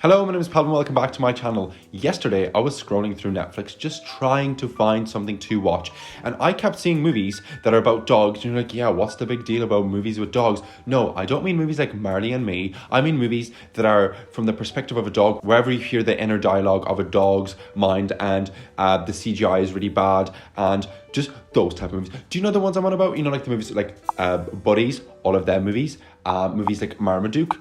Hello, my name is Pavel and welcome back to my channel. Yesterday, I was scrolling through Netflix just trying to find something to watch. And I kept seeing movies that are about dogs. And you're like, yeah, what's the big deal about movies with dogs? No, I don't mean movies like Marley and Me. I mean movies that are from the perspective of a dog, wherever you hear the inner dialogue of a dog's mind and the CGI is really bad and just those type of movies. Do you know the ones I'm on about? You know, like the movies like Buddies, all of them movies, movies like Marmaduke.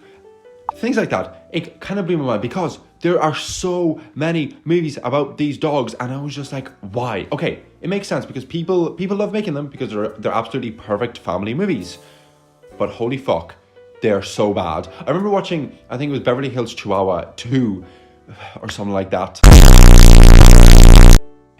Things like that. It kind of blew my mind because there are so many movies about these dogs and I was just like, why? Okay, it makes sense because people love making them because they're absolutely perfect family movies. But holy fuck, they're so bad. I remember watching, I think it was Beverly Hills Chihuahua 2 or something like that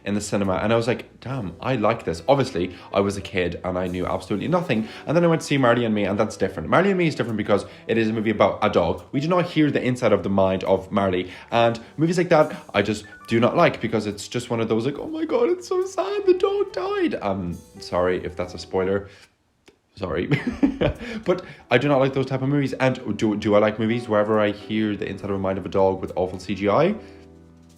in the cinema, and I was like, damn, I like this. Obviously, I was a kid and I knew absolutely nothing, and then I went to see Marley and Me, and that's different. Marley and Me is different because it is a movie about a dog. We do not hear the inside of the mind of Marley, and movies like that I just do not like because it's just one of those like, oh my god, it's so sad, the dog died. Sorry if that's a spoiler. Sorry. But I do not like those type of movies. And do I like movies wherever I hear the inside of the mind of a dog with awful CGI?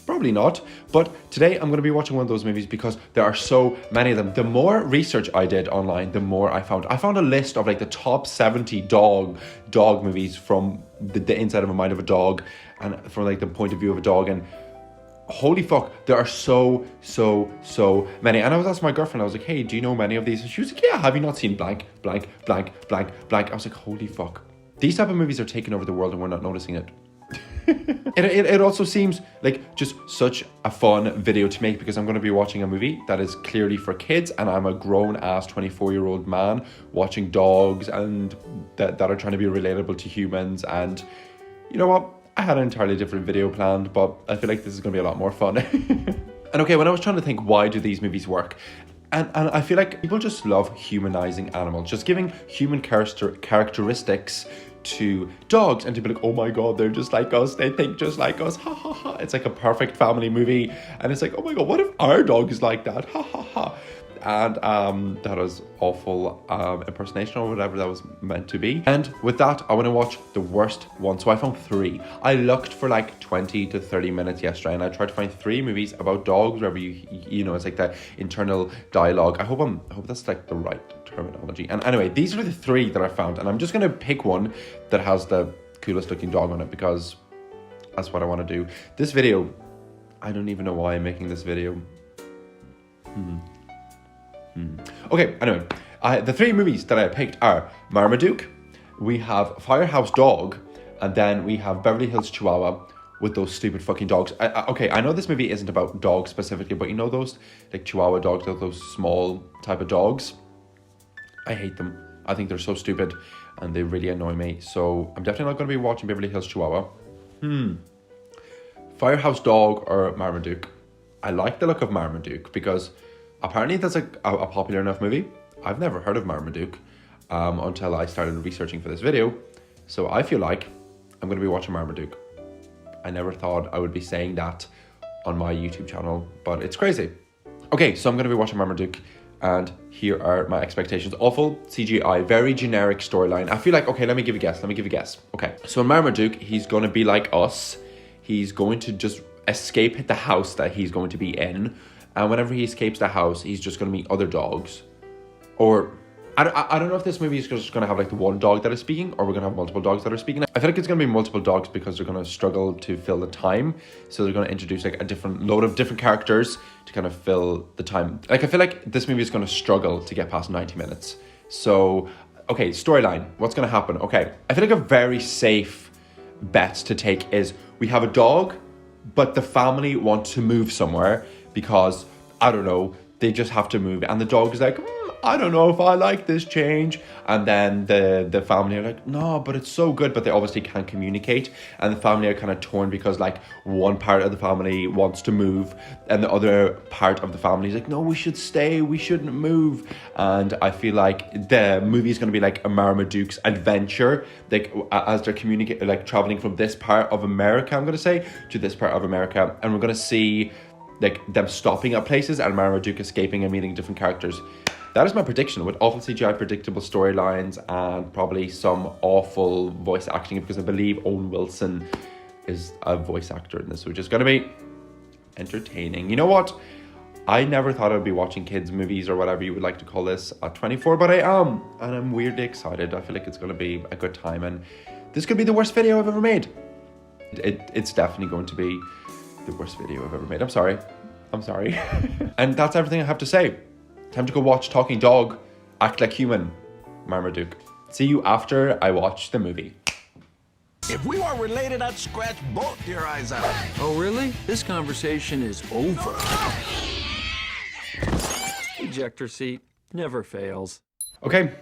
Probably not, but today I'm going to be watching one of those movies because there are so many of them. The more research I did online, the more I found a list of like the top 70 dog movies from the inside of a mind of a dog and from like the point of view of a dog, and holy fuck, there are so many. And I was asking my girlfriend, I was like, hey, do you know many of these? And she was like, yeah, have you not seen blank, blank, blank, blank, blank? I was like, holy fuck. These type of movies are taking over the world and we're not noticing it. It also seems like just such a fun video to make because I'm going to be watching a movie that is clearly for kids and I'm a grown-ass 24-year-old man watching dogs and that are trying to be relatable to humans. And you know what? I had an entirely different video planned, but I feel like this is going to be a lot more fun. And okay, when I was trying to think, why do these movies work? And I feel like people just love humanizing animals, just giving human characteristics to dogs and to be like, oh my god, they're just like us, they think just like us, ha ha ha. It's like a perfect family movie and it's like, oh my god, what if our dog is like that, ha ha ha. And that was awful impersonation or whatever that was meant to be. And with that, I want to watch the worst one. So I found 3. I looked for like 20 to 30 minutes yesterday and I tried to find 3 movies about dogs wherever you know, it's like the internal dialogue. I hope that's like the right terminology. And anyway, these are the 3 that I found, and I'm just gonna pick one that has the coolest looking dog on it because that's what I want to do. This video, I don't even know why I'm making this video. Okay, anyway, the 3 movies that I picked are Marmaduke, we have Firehouse Dog, and then we have Beverly Hills Chihuahua with those stupid fucking dogs. Okay, I know this movie isn't about dogs specifically, but you know those like Chihuahua dogs, those small type of dogs? I hate them. I think they're so stupid and they really annoy me. So I'm definitely not going to be watching Beverly Hills Chihuahua. Firehouse Dog or Marmaduke? I like the look of Marmaduke because apparently that's a popular enough movie. I've never heard of Marmaduke until I started researching for this video. So I feel like I'm going to be watching Marmaduke. I never thought I would be saying that on my YouTube channel, but it's crazy. Okay, so I'm going to be watching Marmaduke. And here are my expectations. Awful CGI, very generic storyline. I feel like, okay, let me give a guess. Okay, so in Marmaduke, he's going to be like us. He's going to just escape the house that he's going to be in. And whenever he escapes the house, he's just going to meet other dogs. Or, I don't know if this movie is just going to have like the one dog that is speaking, or we're going to have multiple dogs that are speaking. I feel like it's going to be multiple dogs because they're going to struggle to fill the time. So they're going to introduce like a load of different characters to kind of fill the time. Like I feel like this movie is going to struggle to get past 90 minutes. So, okay, storyline, what's going to happen? Okay, I feel like a very safe bet to take is we have a dog, but the family want to move somewhere because, I don't know, they just have to move. And the dog is like, I don't know if I like this change. And then the family are like, no, but it's so good. But they obviously can't communicate. And the family are kind of torn because like one part of the family wants to move and the other part of the family is like, no, we should stay. We shouldn't move. And I feel like the movie is going to be like a Marmaduke's adventure. Like as they're communicating, like traveling from this part of America, I'm going to say, to this part of America. And we're going to see like them stopping at places and Marmaduke escaping and meeting different characters. That is my prediction, with awful CGI, predictable storylines, and probably some awful voice acting, because I believe Owen Wilson is a voice actor in this, which is going to be entertaining. You know what? I never thought I'd be watching kids movies or whatever you would like to call this at 24, but I am, and I'm weirdly excited. I feel like it's going to be a good time, and this could be the worst video I've ever made. It's definitely going to be the worst video I've ever made. I'm sorry. And that's everything I have to say. Time to go watch Talking Dog, Act Like Human, Marmaduke. See you after I watch the movie. If we weren't related, I'd scratch both your eyes out. Oh, really? This conversation is over. Ejector seat never fails. Okay,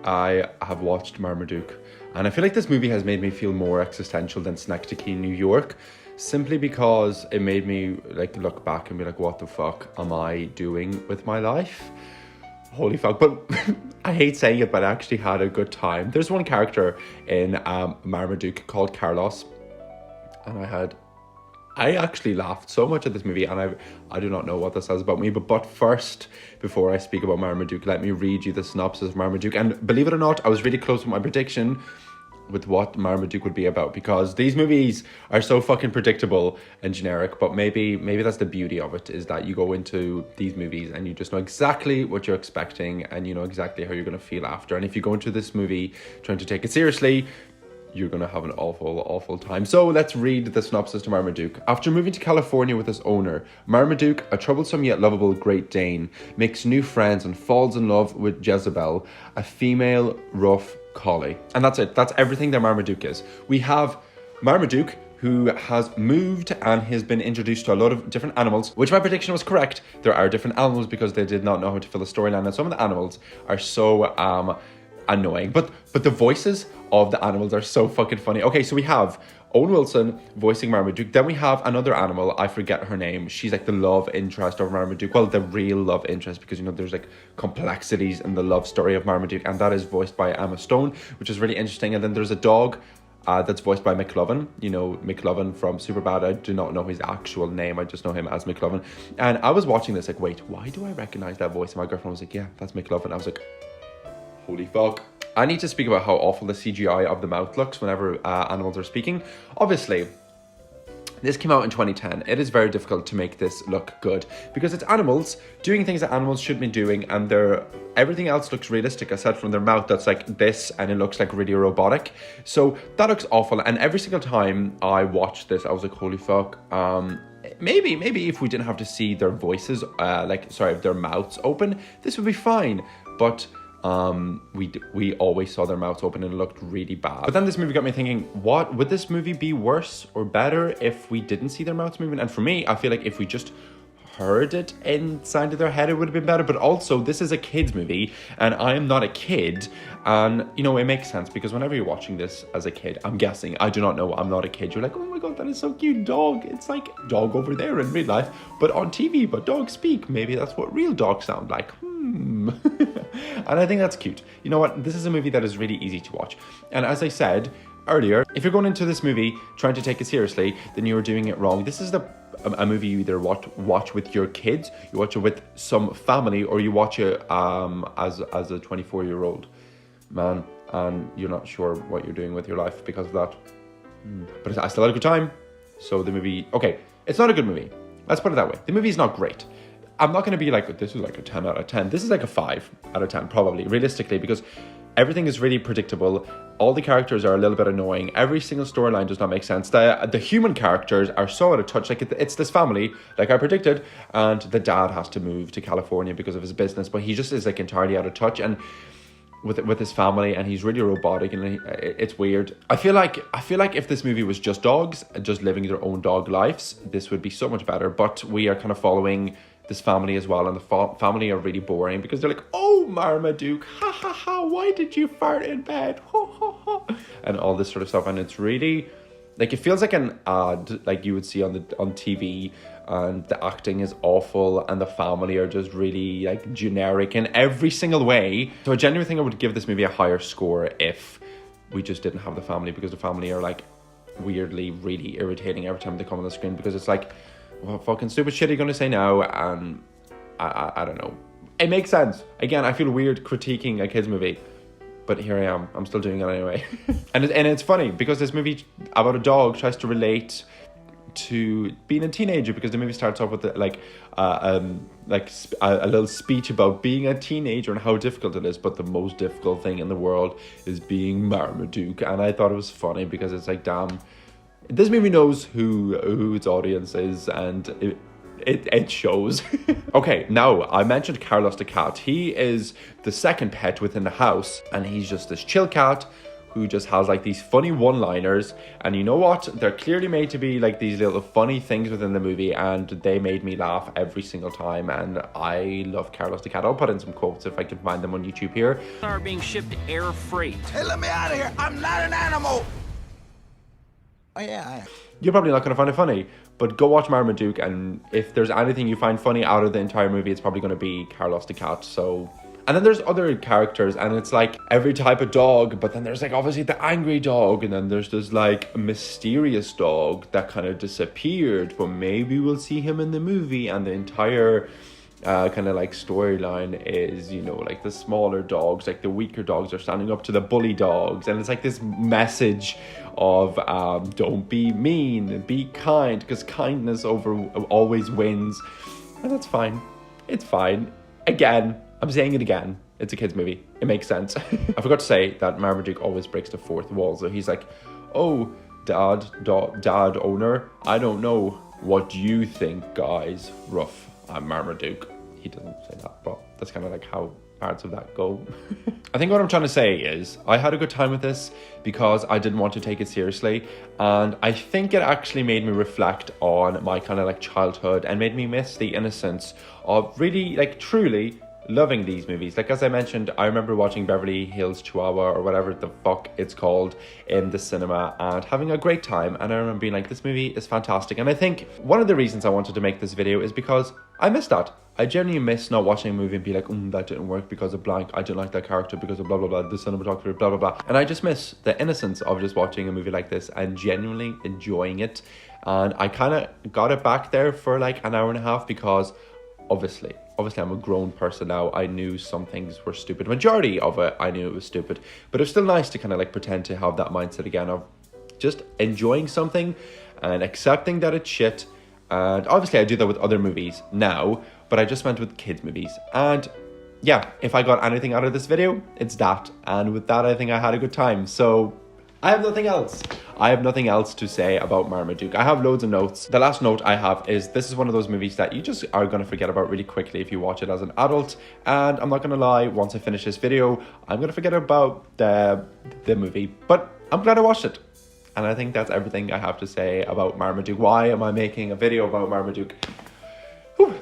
I have watched Marmaduke, and I feel like this movie has made me feel more existential than Synecdoche, New York, simply because it made me like look back and be like, what the fuck am I doing with my life? Holy fuck. But I hate saying it, but I actually had a good time. There's one character in Marmaduke called Carlos, and I actually laughed so much at this movie, and I do not know what this says about me, but first, before I speak about Marmaduke, let me read you the synopsis of Marmaduke. And believe it or not, I was really close with my prediction with what Marmaduke would be about, because these movies are so fucking predictable and generic, but maybe that's the beauty of it, is that you go into these movies and you just know exactly what you're expecting, and you know exactly how you're going to feel after. And if you go into this movie trying to take it seriously, you're going to have an awful time. So let's read the synopsis to Marmaduke. After moving to California with his owner, Marmaduke, a troublesome yet lovable Great Dane, makes new friends and falls in love with Jezebel, a female rough collie. And that's it. That's everything that Marmaduke is. We have Marmaduke, who has moved and has been introduced to a lot of different animals, which my prediction was correct. There are different animals because they did not know how to fill a storyline, and some of the animals are so annoying. But the voices of the animals are so fucking funny. Okay, so we have Owen Wilson voicing Marmaduke. Then we have another animal, I forget her name. She's like the love interest of Marmaduke. Well, the real love interest, because you know there's like complexities in the love story of Marmaduke, and that is voiced by Emma Stone, which is really interesting. And then there's a dog that's voiced by McLovin. You know, McLovin from Superbad. I do not know his actual name. I just know him as McLovin. And I was watching this like, wait, why do I recognize that voice? And my girlfriend was like, yeah, that's McLovin. I was like, holy fuck. I need to speak about how awful the CGI of the mouth looks whenever animals are speaking. Obviously, this came out in 2010. It is very difficult to make this look good because it's animals doing things that animals should be doing, and everything else looks realistic aside from their mouth that's like this, and it looks like really robotic. So that looks awful, and every single time I watched this, I was like, holy fuck. Maybe if we didn't have to see their voices, their mouths open, this would be fine. But we always saw their mouths open and it looked really bad. But then this movie got me thinking, what would this movie be worse or better if we didn't see their mouths moving? And for me, I feel like if we just heard it inside of their head, it would have been better. But also, this is a kid's movie and I am not a kid, and you know, it makes sense because whenever you're watching this as a kid, I'm guessing, I do not know, I'm not a kid, you're like, oh my god, that is so cute, dog. It's like dog over there in real life, but on TV, but dogs speak. Maybe that's what real dogs sound like. And I think that's cute. You know what? This is a movie that is really easy to watch. And as I said earlier, if you're going into this movie trying to take it seriously, then you're doing it wrong. This is a movie you either watch with your kids, you watch it with some family, or you watch it as a 24-year-old man and you're not sure what you're doing with your life because of that. But I still had a good time. So the movie, okay, it's not a good movie. Let's put it that way. The movie is not great. I'm not going to be like, this is like a 10 out of 10. This is like a 5 out of 10, probably, realistically, because everything is really predictable. All the characters are a little bit annoying. Every single storyline does not make sense. The human characters are so out of touch. Like, it's this family, like I predicted, and the dad has to move to California because of his business, but he just is like entirely out of touch and with his family, and he's really robotic, and it's weird. I feel like if this movie was just dogs, just living their own dog lives, this would be so much better. But we are kind of following this family as well, and the family are really boring because they're like, oh, Marmaduke, ha ha ha, why did you fart in bed, ha ha ha, and all this sort of stuff. And it's really like, it feels like an ad like you would see on TV, and the acting is awful and the family are just really like generic in every single way. So I genuinely think I would give this movie a higher score if we just didn't have the family, because the family are like weirdly really irritating every time they come on the screen, because it's like, what fucking stupid shit are you going to say now? And I don't know. It makes sense. Again, I feel weird critiquing a kids movie, But here I am. I'm still doing it anyway. and it's funny because this movie about a dog tries to relate to being a teenager, because the movie starts off with a little speech about being a teenager and how difficult it is, but the most difficult thing in the world is being Marmaduke. And I thought it was funny because it's like, damn, this movie knows who its audience is, and it shows. Okay, now I mentioned Carlos the cat. He is the second pet within the house, and he's just this chill cat who just has like these funny one-liners, and you know what? They're clearly made to be like these little funny things within the movie, and they made me laugh every single time, and I love Carlos the cat. I'll put in some quotes if I can find them on YouTube here. Are being shipped air freight. Hey, let me out of here. I'm not an animal. Oh, yeah. You're probably not going to find it funny, but go watch Marmaduke, and if there's anything you find funny out of the entire movie, it's probably going to be Carlos the cat. So... And then there's other characters, and it's like every type of dog, but then there's like obviously the angry dog, and then there's this like mysterious dog that kind of disappeared, but maybe we'll see him in the movie. And the entire kind of like storyline is, you know, like the smaller dogs, like the weaker dogs are standing up to the bully dogs, and it's like this message of don't be mean, be kind, because kindness always wins. And that's fine. It's fine. Again, I'm saying it again. It's a kid's movie. It makes sense. I forgot to say that Marmaduke always breaks the fourth wall. So he's like, oh, dad owner, I don't know what you think, guys. Rough. I'm Marmaduke. He doesn't say that, but that's kind of like how parts of that go. I think what I'm trying to say is I had a good time with this because I didn't want to take it seriously, and I think it actually made me reflect on my kind of like childhood and made me miss the innocence of really like truly loving these movies. Like, as I mentioned, I remember watching Beverly Hills Chihuahua or whatever the fuck it's called in the cinema and having a great time, and I remember being like, this movie is fantastic. And I think one of the reasons I wanted to make this video is because I missed that. I genuinely miss not watching a movie and be like, that didn't work because of blank, I didn't like that character because of blah blah blah, the cinematography, blah blah blah. And I just miss the innocence of just watching a movie like this and genuinely enjoying it. And I kind of got it back there for like an hour and a half because obviously I'm a grown person now. I knew some things were stupid. Majority of it, I knew it was stupid. But it was still nice to kind of like pretend to have that mindset again of just enjoying something and accepting that it's shit. And obviously I do that with other movies now, but I just went with kids movies. And yeah, if I got anything out of this video, it's that. And with that, I think I had a good time. So I have nothing else. I have nothing else to say about Marmaduke. I have loads of notes. The last note I have is this is one of those movies that you just are going to forget about really quickly if you watch it as an adult. And I'm not going to lie, once I finish this video, I'm going to forget about the movie. But I'm glad I watched it. And I think that's everything I have to say about Marmaduke. Why am I making a video about Marmaduke? Whew.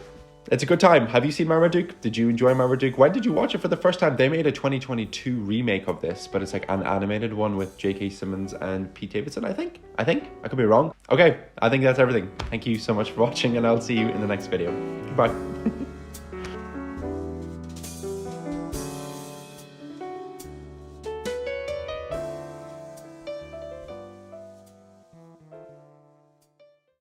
It's a good time. Have you seen Marmaduke? Did you enjoy Marmaduke? When did you watch it for the first time? They made a 2022 remake of this, but it's like an animated one with J.K. Simmons and Pete Davidson, I think. I could be wrong. Okay, I think that's everything. Thank you so much for watching, and I'll see you in the next video. Goodbye.